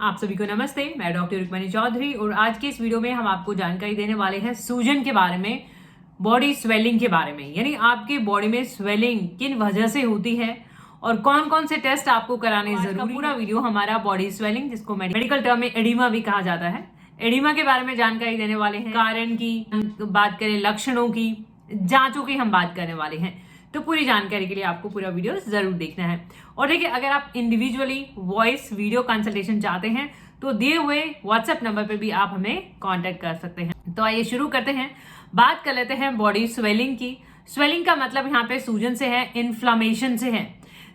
आप सभी को नमस्ते। मैं डॉक्टर रुक्मणी चौधरी और आज के इस वीडियो में हम आपको जानकारी देने वाले हैं सूजन के बारे में, बॉडी स्वेलिंग के बारे में। यानी आपके बॉडी में स्वेलिंग किन वजह से होती है और कौन कौन से टेस्ट आपको कराने जरूरी। पूरा वीडियो हमारा बॉडी स्वेलिंग, जिसको मेडिकल टर्म में एडिमा भी कहा जाता है, एडिमा के बारे में जानकारी देने वाले हैं। कारण की बात करें, लक्षणों की, जांचों की हम बात करने वाले हैं। तो पूरी जानकारी के लिए आपको पूरा वीडियो जरूर देखना है। और देखिए, अगर आप इंडिविजुअली वॉइस वीडियो कंसल्टेशन चाहते हैं तो दिए हुए व्हाट्सएप नंबर पर भी आप हमें कांटेक्ट कर सकते हैं। तो आइए शुरू करते हैं। बात कर लेते हैं बॉडी स्वेलिंग की। स्वेलिंग का मतलब यहाँ पे सूजन से है, इन्फ्लामेशन से है।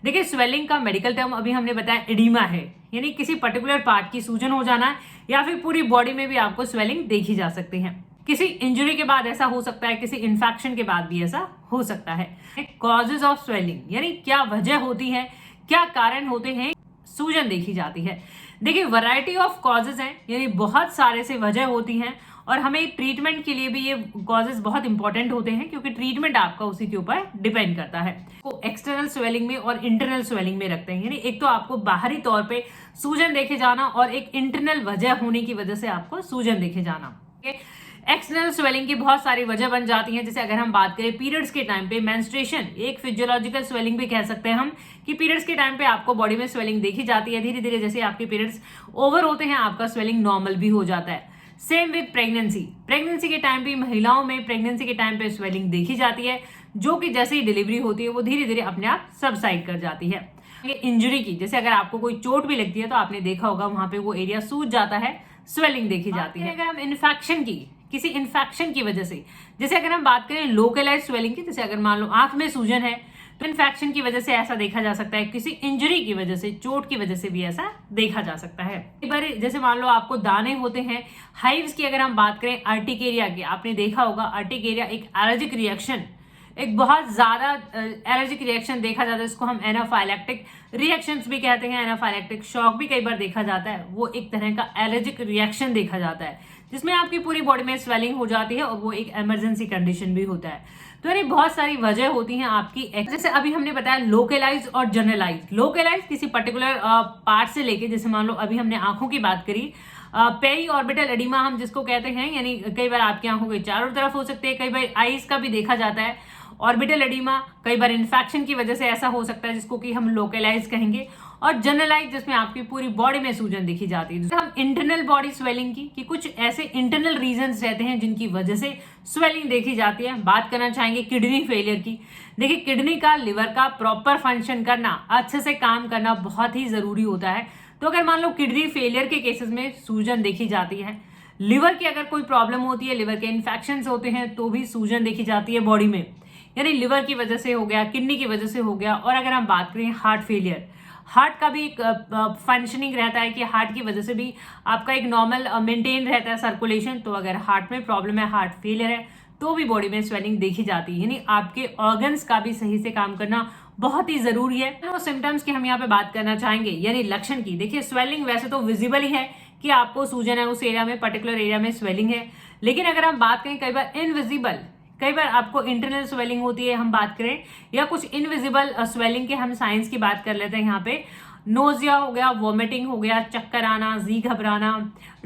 देखिए, स्वेलिंग का मेडिकल टर्म अभी हमने बताया एडिमा है, यानी किसी पर्टिकुलर पार्ट की सूजन हो जाना, या फिर पूरी बॉडी में भी आपको स्वेलिंग देखी जा सकती है। किसी इंजरी के बाद ऐसा हो सकता है, किसी इन्फेक्शन के बाद भी ऐसा हो सकता है। कॉजेज ऑफ स्वेलिंग, यानी क्या वजह होती है, क्या कारण होते हैं सूजन देखी जाती है। देखिए, वैरायटी ऑफ कॉजेज हैं, यानी बहुत सारे से वजह होती हैं और हमें ट्रीटमेंट के लिए भी ये कॉजेज बहुत इंपॉर्टेंट होते हैं, क्योंकि ट्रीटमेंट आपका उसी के ऊपर डिपेंड करता है। को एक्सटर्नल स्वेलिंग में और इंटरनल स्वेलिंग में रखते हैं, यानी एक तो आपको बाहरी तौर पे सूजन देखे जाना और एक इंटरनल वजह होने की वजह से आपको सूजन देखे जाना। एक्सटर्नल स्वेलिंग की बहुत सारी वजह बन जाती हैं। जैसे अगर हम बात करें पीरियड्स के टाइम पे, मेंस्ट्रुएशन एक फिजियोलॉजिकल स्वेलिंग भी कह सकते हैं हम, कि पीरियड्स के टाइम पे आपको बॉडी में स्वेलिंग देखी जाती है। धीरे धीरे जैसे आपके पीरियड्स ओवर होते हैं, आपका स्वेलिंग नॉर्मल भी हो जाता है। सेम विद प्रेगनेंसी, प्रेगनेंसी के टाइम पे महिलाओं में प्रेगनेंसी के टाइम पे स्वेलिंग देखी जाती है, जो कि जैसे ही डिलीवरी होती है वो धीरे धीरे अपने आप सबसाइड कर जाती है। इंजरी की, जैसे अगर आपको कोई चोट भी लगती है तो आपने देखा होगा वहां पे वो एरिया सूज जाता है, स्वेलिंग देखी जाती है। अगर हम इन्फेक्शन की, किसी इन्फेक्शन की वजह से, जैसे अगर हम बात करें लोकलाइज स्वेलिंग की, जैसे अगर मान लो आंख में सूजन है तो इन्फेक्शन की वजह से ऐसा देखा जा सकता है। किसी इंजरी की वजह से, चोट की वजह से भी ऐसा देखा जा सकता है। कई बार जैसे मान लो आपको दाने होते हैं, हाइव्स की अगर हम बात करें, अर्टिकेरिया की, आपने देखा होगा अर्टिकेरिया एक एलर्जिक रिएक्शन, एक बहुत ज्यादा एलर्जिक रिएक्शन देखा जाता है, इसको हम एनाफाइलैक्टिक रिएक्शंस भी कहते हैं। एनाफाइलैक्टिक शॉक भी कई बार देखा जाता है। वो एक तरह का एलर्जिक रिएक्शन देखा जाता है, जिसमें आपकी पूरी बॉडी में स्वेलिंग हो जाती है और वो एक इमरजेंसी कंडीशन भी होता है। तो यानी बहुत सारी वजह होती हैं आपकी। जैसे अभी हमने बताया लोकलाइज और जनरलाइज। लोकलाइज किसी पर्टिकुलर पार्ट से लेके, जैसे मान लो अभी हमने आंखों की बात करी, पेरी ऑर्बिटल एडिमा हम जिसको कहते हैं, यानी कई बार आपकी आंखों के चारों तरफ हो सकते हैं, कई बार आईज का भी देखा जाता है। ऑर्बिटल एडिमा कई बार इन्फेक्शन की वजह से ऐसा हो सकता है, जिसको कि हम लोकलाइज कहेंगे। और जनरलाइज, जिसमें आपकी पूरी बॉडी में सूजन दिखी जाती है। हम इंटरनल बॉडी स्वेलिंग की, कि कुछ ऐसे इंटरनल रीजंस रहते हैं जिनकी वजह से स्वेलिंग देखी जाती है। बात करना चाहेंगे किडनी फेलियर की। देखिए, किडनी का, लिवर का प्रॉपर फंक्शन करना, अच्छे से काम करना बहुत ही जरूरी होता है। तो अगर मान लो किडनी फेलियर के केसेस में सूजन देखी जाती है, लिवर की अगर कोई प्रॉब्लम होती है, लिवर के इन्फेक्शन होते हैं, तो भी सूजन देखी जाती है बॉडी में, यानी लिवर की वजह से हो गया, किडनी की वजह से हो गया। और अगर हम बात करें हार्ट फेलियर, हार्ट का भी एक फंक्शनिंग रहता है कि हार्ट की वजह से भी आपका एक नॉर्मल मेंटेन रहता है सर्कुलेशन। तो अगर हार्ट में प्रॉब्लम है, हार्ट फेलियर है, तो भी बॉडी में स्वेलिंग देखी जाती है। यानी आपके ऑर्गन्स का भी सही से काम करना बहुत ही जरूरी है। तो सिम्टम्स की हम यहाँ पे बात करना चाहेंगे, यानी लक्षण की। देखिए, स्वेलिंग वैसे तो विजिबल ही है कि आपको सूजन है, उस एरिया में, पर्टिकुलर एरिया में स्वेलिंग है। लेकिन अगर हम बात करें, कई बार इनविजिबल, कई बार आपको इंटरनल स्वेलिंग होती है, हम बात करें, या कुछ इनविजिबल स्वेलिंग के हम साइंस की बात कर लेते हैं। यहाँ पे नोजिया हो गया, वॉमिटिंग हो गया, चक्कर आना, जी घबराना,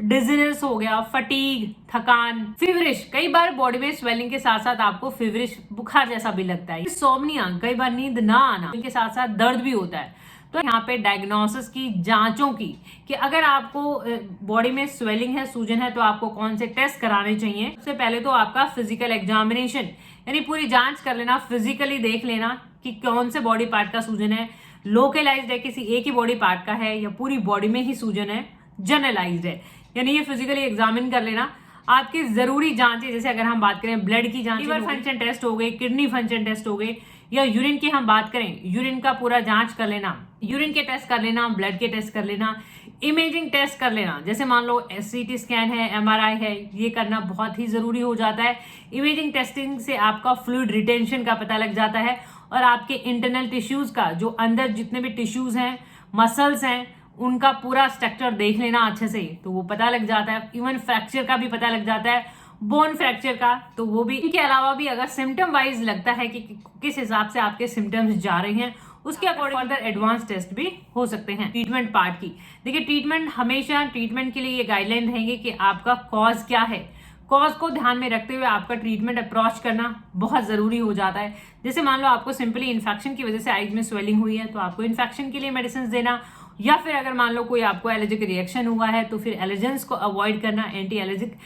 डिजीनेस हो गया, फटीग, थकान, फीवरिश। कई बार बॉडी में स्वेलिंग के साथ साथ आपको फीवरिश, बुखार जैसा भी लगता है। सोमनिया, कई बार नींद ना आना, इनके साथ साथ दर्द भी होता है। तो यहाँ पे डायग्नोसिस की, जांचों की, कि अगर आपको बॉडी में स्वेलिंग है, सूजन है, तो आपको कौन से टेस्ट कराने चाहिए। सबसे पहले तो आपका फिजिकल एग्जामिनेशन, यानी पूरी जांच कर लेना, फिजिकली देख लेना कि कौन से बॉडी पार्ट का सूजन है, लोकलाइज्ड है, किसी एक ही बॉडी पार्ट का है, या पूरी बॉडी में ही सूजन है, जनरलाइज्ड है, यानी ये फिजिकली एग्जामिन कर लेना। आपकी जरूरी जांच है, जैसे अगर हम बात करें ब्लड की जांच, लीवर फंक्शन टेस्ट हो गए, किडनी फंक्शन टेस्ट हो गए, या यूरिन की हम बात करें, यूरिन का पूरा जांच कर लेना, यूरिन के टेस्ट कर लेना, ब्लड के टेस्ट कर लेना, इमेजिंग टेस्ट कर लेना। जैसे मान लो सीटी स्कैन है, एमआरआई है, ये करना बहुत ही जरूरी हो जाता है। इमेजिंग टेस्टिंग से आपका फ्लूइड रिटेंशन का पता लग जाता है और आपके इंटरनल टिश्यूज का, जो अंदर जितने भी टिश्यूज हैं, मसल्स हैं, उनका पूरा स्ट्रक्चर देख लेना अच्छे से, तो वो पता लग जाता है। इवन फ्रैक्चर का भी पता लग जाता है, बोन फ्रैक्चर का, तो वो भी। इनके अलावा भी अगर सिम्टम वाइज लगता है कि किस हिसाब से आपके सिम्टम्स जा रहे हैं, उसके अकॉर्डिंग फर्दर एडवांस टेस्ट भी हो सकते हैं। ट्रीटमेंट पार्ट की देखिए, ट्रीटमेंट के लिए ये गाइडलाइन रहेंगे कि आपका कॉज क्या है। कॉज को ध्यान में रखते हुए आपका ट्रीटमेंट अप्रोच करना बहुत जरूरी हो जाता है। जैसे मान लो आपको सिंपली इन्फेक्शन की वजह से आईज में स्वेलिंग हुई है तो आपको इन्फेक्शन के लिए मेडिसिन देना, या फिर अगर मान लो कोई आपको एलर्जिक रिएक्शन हुआ है तो फिर एलर्जेंस को अवॉइड करना, एंटी एलर्जिक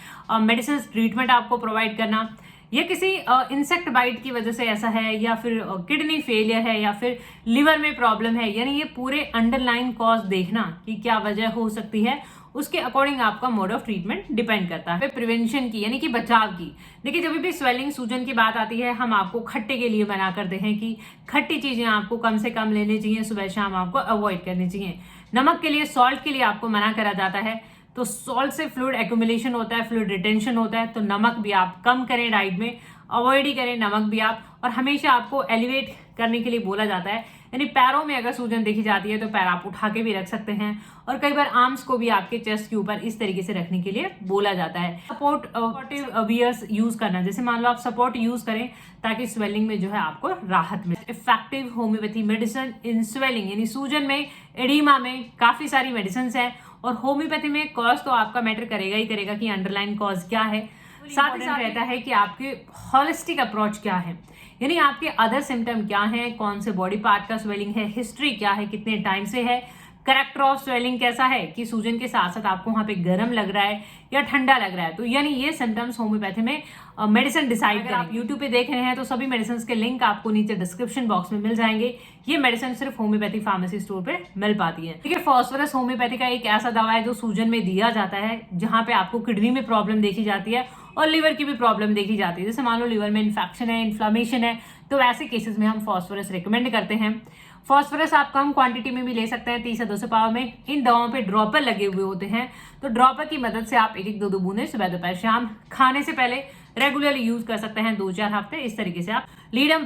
मेडिसिन ट्रीटमेंट आपको प्रोवाइड करना। या किसी इंसेक्ट बाइट की वजह से ऐसा है, या फिर किडनी फेलियर है, या फिर लिवर में प्रॉब्लम है, यानी ये पूरे अंडरलाइन कॉज देखना कि क्या वजह हो सकती है, उसके अकॉर्डिंग आपका मोड ऑफ ट्रीटमेंट डिपेंड करता है। प्रिवेंशन की यानी कि बचाव की देखिए, जब भी स्वेलिंग सूजन की बात आती है हम आपको खट्टे के लिए मना करते हैं कि खट्टी चीजें आपको कम से कम लेनी चाहिए, सुबह शाम आपको अवॉइड करनी चाहिए। नमक के लिए, सॉल्ट के लिए आपको मना करा जाता है, तो सॉल्ट से फ्लूइड एक्यूमुलेशन होता है, फ्लूइड रिटेंशन होता है, तो नमक भी आप कम करें, डाइट में अवॉइड ही करें नमक भी आप। और हमेशा आपको एलिवेट करने के लिए बोला जाता है, यानी पैरों में अगर सूजन देखी जाती है तो पैर आप उठा के भी रख सकते हैं, और कई बार आर्म्स को भी आपके चेस्ट के ऊपर इस तरीके से रखने के लिए बोला जाता है। सपोर्टिव वियर्स यूज करना, जैसे मान लो आप सपोर्ट यूज करें ताकि स्वेलिंग में जो है आपको राहत मिले। Effective homeopathy medicine in swelling यानी सूजन में, एडिमा में काफी सारी मेडिसिन है, और होम्योपैथी में कॉज तो आपका मैटर करेगा ही करेगा कि अंडरलाइन कॉज क्या है। साथ ही साथ रहता है कि आपके होलिस्टिक अप्रोच क्या है, यानी आपके अदर सिम्टम क्या हैं, कौन से बॉडी पार्ट का स्वेलिंग है, हिस्ट्री क्या है, कितने टाइम से है, कैरेक्टर ऑफ स्वेलिंग कैसा है, कि सूजन के साथ साथ आपको वहां पे गर्म लग रहा है या ठंडा लग रहा है। तो यानी ये सिम्टम्स होम्योपैथी में मेडिसिन डिसाइड करें। आप यूट्यूब पे देख रहे हैं तो सभी मेडिसिन के लिंक आपको नीचे डिस्क्रिप्शन बॉक्स में मिल जाएंगे। ये मेडिसिन सिर्फ होम्योपैथी फार्मेसी स्टोर पे मिल पाती है। देखिए, फास्फोरस होम्योपैथी का एक ऐसा दवा है जो सूजन में दिया जाता है जहां पे आपको किडनी में प्रॉब्लम देखी जाती है और लिवर की भी प्रॉब्लम देखी जाती है। जैसे मान लो लिवर में इन्फेक्शन है, इन्फ्लामेशन है, तो ऐसे केसेस में हम फास्फोरस रिकमेंड करते हैं। फास्फोरस आप कम क्वांटिटी में भी ले सकते हैं, 30 से 200 पावर में। इन दवाओं पे ड्रॉपर लगे हुए होते हैं, तो ड्रॉपर की मदद से आप 1-2 बूंदे सुबह दोपहर शाम खाने से पहले रेगुलरली यूज कर सकते हैं, 2-4 हफ्ते इस तरीके से आप। लीडम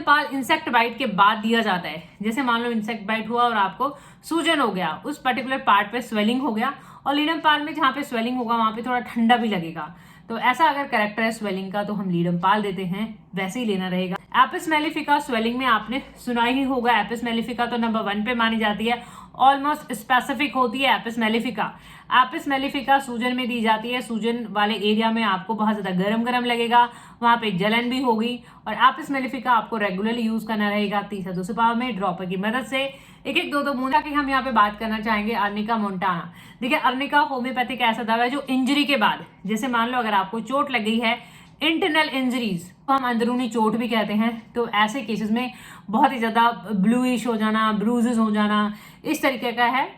पाल इंसेक्ट बाइट के बाद दिया जाता है। जैसे मान लो इंसेक्ट बाइट हुआ और आपको सूजन हो गया, उस पर्टिकुलर पार्ट पे स्वेलिंग हो गया, और लीडम पाल में जहाँ पे स्वेलिंग होगा वहां पे थोड़ा ठंडा भी लगेगा, तो ऐसा अगर कैरेक्टर है स्वेलिंग का तो हम लीडम पाल देते हैं, वैसे ही लेना रहेगा। एपिस मेलिफिका स्वेलिंग में आपने सुना ही होगा, एपिस मेलिफिका तो नंबर 1 पे मानी जाती है, ऑलमोस्ट स्पेसिफिक होती है एपिस मेलिफिका। एपिस मेलिफिका सूजन में दी जाती है, सूजन वाले एरिया में आपको बहुत ज्यादा गरम लगेगा, वहां पे जलन भी होगी, और एपिस मेलिफिका आपको रेगुलरली यूज करना रहेगा 30 से 200 पावर में ड्रॉपर की मदद से, 1-2 बूंद की। हम यहाँ पे बात करना चाहेंगे अर्निका मोंटाना। देखिए, अर्निका होम्योपैथिक ऐसा दवा है जो इंजरी के बाद, जैसे मान लो अगर आपको चोट लग गई है, इंटरनल इंजरीज तो हम अंदरूनी चोट भी कहते हैं, तो ऐसे केसेस में बहुत ही ज्यादा ब्लूइश हो जाना, ब्रूजेस हो जाना, इस तरीके का है।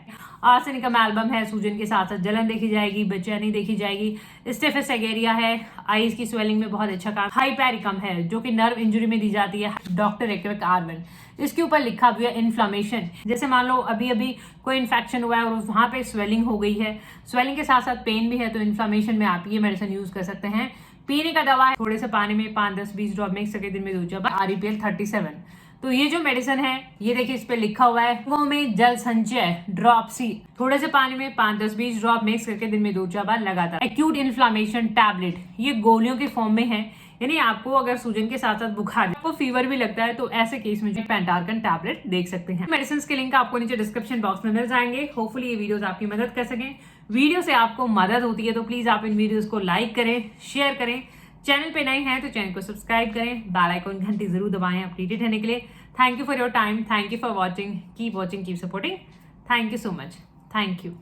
आर्सेनिकम एल्बम है, सूजन के साथ साथ जलन देखी जाएगी, बेचैनी देखी जाएगी। स्टेफिस एगेरिया है, आईज की स्वेलिंग में बहुत अच्छा काम। हाइपेरिकम है जो कि नर्व इंजरी में दी जाती है, डॉक्टर एक्विक आर्वन। इसके ऊपर लिखा हुआ है इन्फ्लामेशन, जैसे मान लो अभी कोई इन्फेक्शन हुआ है और वहां पे स्वेलिंग हो गई है, स्वेलिंग के साथ साथ पेन भी है, तो इन्फ्लामेशन में आप ये मेडिसिन यूज कर सकते हैं। पीने का दवा है, थोड़े से पानी में 5-10-20 ड्रॉप मिक्स करके दिन में 2 बार, REPL 37। तो ये जो मेडिसिन है, ये देखिए इस पे लिखा हुआ है वो में जल संचय ड्रॉप सी, थोड़े से पानी में 5-10-20 ड्रॉप मिक्स करके दिन में 2-4 बार लगातार। एक्यूट इन्फ्लामेशन टैबलेट, ये गोलियों के फॉर्म में है, यानी आपको अगर सूजन के साथ साथ बुखार, आपको फीवर भी लगता है, तो ऐसे केस में जो पेंटार्कन टैबलेट देख सकते हैं। मेडिसिन के लिंक आपको नीचे डिस्क्रिप्शन बॉक्स में मिल जाएंगे। होपफुली ये वीडियोस आपकी मदद कर सकें। वीडियो से आपको मदद होती है तो प्लीज आप इन वीडियोस को लाइक करें, शेयर करें। चैनल पे नए हैं तो चैनल को सब्सक्राइब करें, बेल आइकन घंटी जरूर दबाएं अपडेटेड रहने के लिए। Thank you for your time, thank you for watching, keep watching, keep supporting. Thank you so much, thank you.